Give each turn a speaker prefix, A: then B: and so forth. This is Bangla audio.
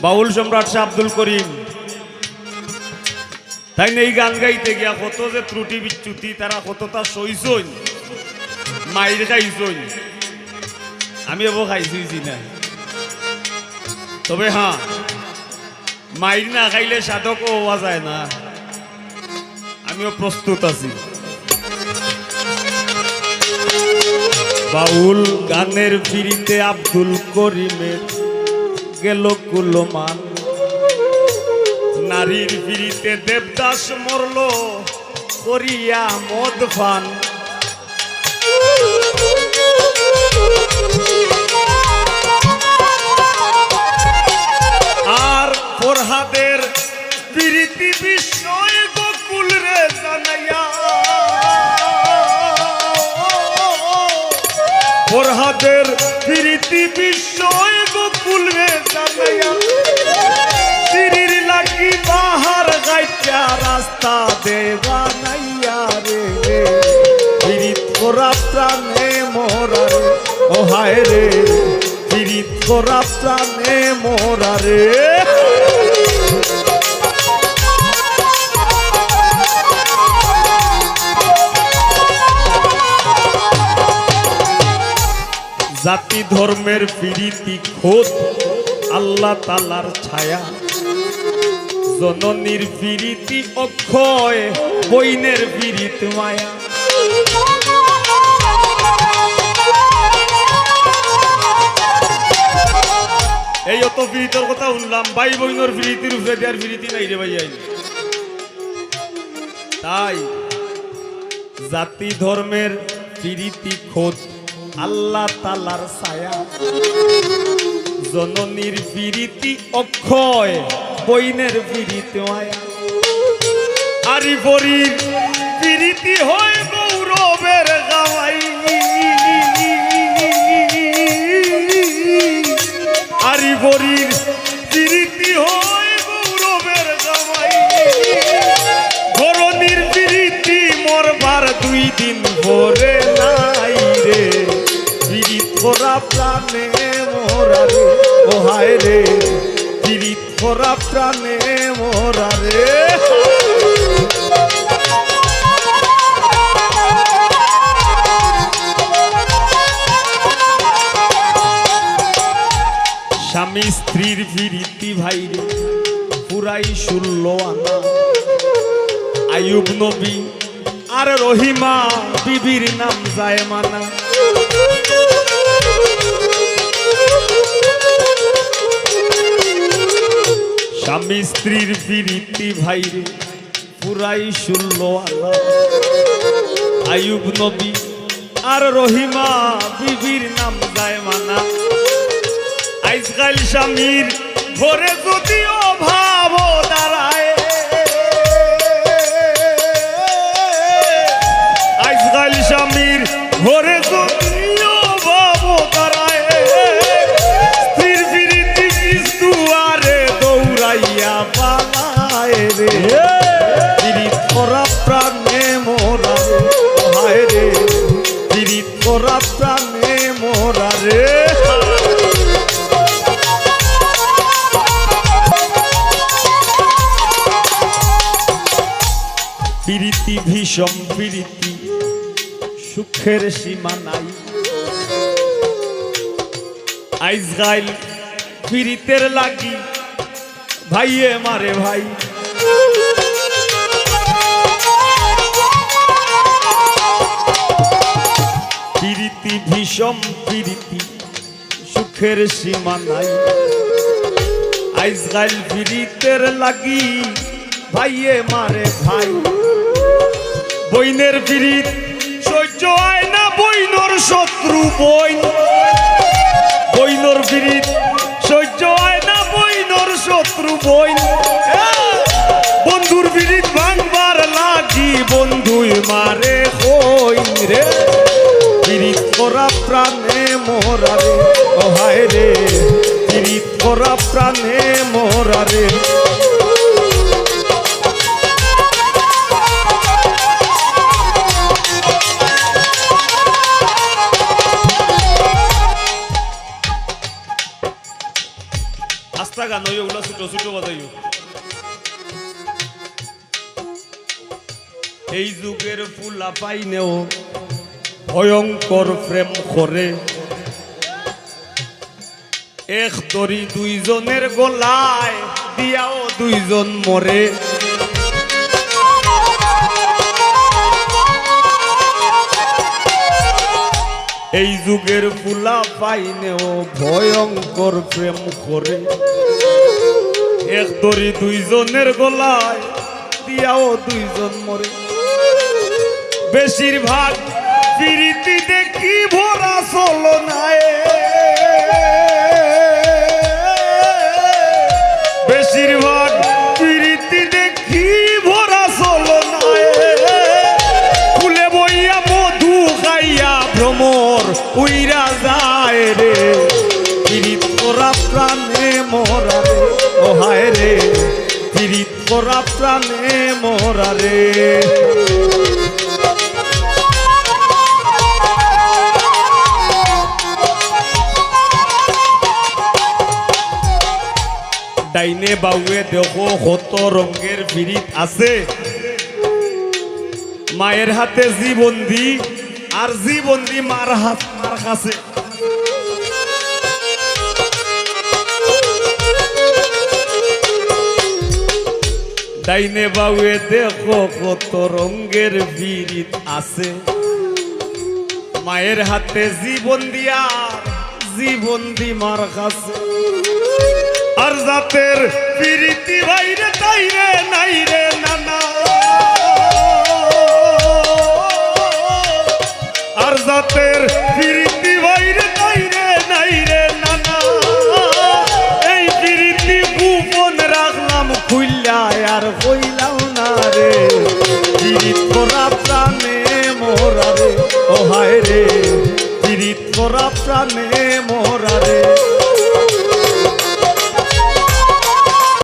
A: বাউল সম্রাট শাহ আব্দুল করিম তাই এই গান গাইতে গিয়া কত যে ত্রুটি বিচ্যুতি তারা কতটা সইছই মাইর খাইছই আমি এব খাইছি না তবে হ্যাঁ মাইর না খাইলে সাধক হওয়া যায় না আমিও প্রস্তুত আছি বাউল গানের ফিরিতে আব্দুল করিমের গেল কুলমান নারীর ফিরিতে দেবদাস মরল করিয়া মদ ফান আর ফরহাদের প্রীতি বিষয় গোকুল রে জানাইয়া ফরহাদের প্রীতি বিষয় গোকুল রে জানাইয়া সিরির লাগি বাহার গাইয়া রাস্তা দেবা নাইয়া রে প্রীত করা প্রাণে মোরা রে ও হায় রে প্রীত করা প্রাণে মোরা রে জাতি ধর্মের প্রীতি খোদ আল্লাহ তাআলার ছায়া জননীর প্রীতি অক্ষয় বইনের প্রীত মায়া এই অত প্রীতির কথা শুনলাম ভাই বইনের প্রীতির উপরে দেয়ার প্রীতি নাই রে ভাই তাই জাতি ধর্মের প্রীতি খোদ আল্লাহ তাআলার ছায়া জননীর প্রীতি অক্ষয় বইনের প্রীতি মায়া আরি পরীর প্রীতি হয় গৌরবের গাওয়াই আরি পরীর প্রীতি হয় গৌরবের গাওয়াই গরনীর প্রীতি মরবার 2 দিন ভরে নাই রে প্রীত করা প্রাণে মোরা রে ও হায় রে প্রীত করা প্রাণে মোরা রে স্বামী স্ত্রীর প্রীতি ভাই রে পুরাই 16 আনা আয়ুব নবী আর রহিমা বিবির নাম যায় মানা স্বামী স্ত্রীর প্রীতি ভাই রে পুরাই 16 আনা আয়ুব নবী আর রহিমা বিবির নাম যায় মানা আজকাল স্বামীর ঘরে যদি অভাব দাঁড়ায় আজকাল স্বামীর ঘরে যদি অভাব দাঁড়ায় স্ত্রীর প্রীতি কিছু আরে দৌড়াইয়া পালায় রে প্রীত করা প্রাণে মোরা রে হায় রে প্রীত করা প্রাণে মোরা রে প্রীতি ভীষণ প্রীতি সুখের সীমা নাই আজকাল প্রীতের লাগি ভাইয়ে মারে ভাই প্রীতি ভীষণ প্রীতি সুখের সীমা নাই আজকাল প্রীতের লাগি ভাইয়ে মারে ভাই বইনের প্রীত সহ্য হয় না বইনর শত্রু বইন বইনর প্রীত সহ্য হয় না বইনর শত্রু বইন বন্ধুর প্রীত ভাঙবার লাগি বন্ধুই মারে হইন রে প্রীত করা প্রাণে মোরা রে ও হায় রে প্রীত করা প্রাণে মোরা রে গান হইও ওগুলা ছোট ছোট বাজাইও এই যুগের ফুলা পাইনেও ভয়ঙ্কর প্রেম করে এক দড়ি দুইজনের গলায় দিয়াও দুইজন মরে এই যুগের ফুলা পাইনেও ভয়ঙ্কর প্রেম করে এক দড়ি দুইজনের গলায় দিয়াও দুইজন মরে বেশিরভাগ প্রীতি দেখি ভরা চলো নাই বেশিরভাগ প্রীতি দেখি ভরা চলো নাই ফুলে বইয়া মধু খাইয়া ভ্রমর উইরা যায় রে পীড়িত করা প্রাণে মরা রে ও হায় রে পীড়িত করা প্রাণে মরা রে ডাইনে বাউয়ে দেখো কত রঙের পীড়িত আছে মায়ের হাতে জীবন্দি আর জীবন্দি মার কাছে ডাইনে বাউয়ে দেখো কত রঙের পীড়িত আছে মায়ের হাতে জীবন্দি আর জীবন্দি মার কাছে আর জাতের প্রীতি বাইরে তাইরে নাই রে নানা আর জাতের প্রীতি বাইরে তাইরে নাই রে নানা এই প্রীতি গোপন রাখলাম খুইলা আর কইলাম না রে পীড়িত করা প্রাণে মোরা রে ও হায় রে পীড়িত করা প্রাণে মোরা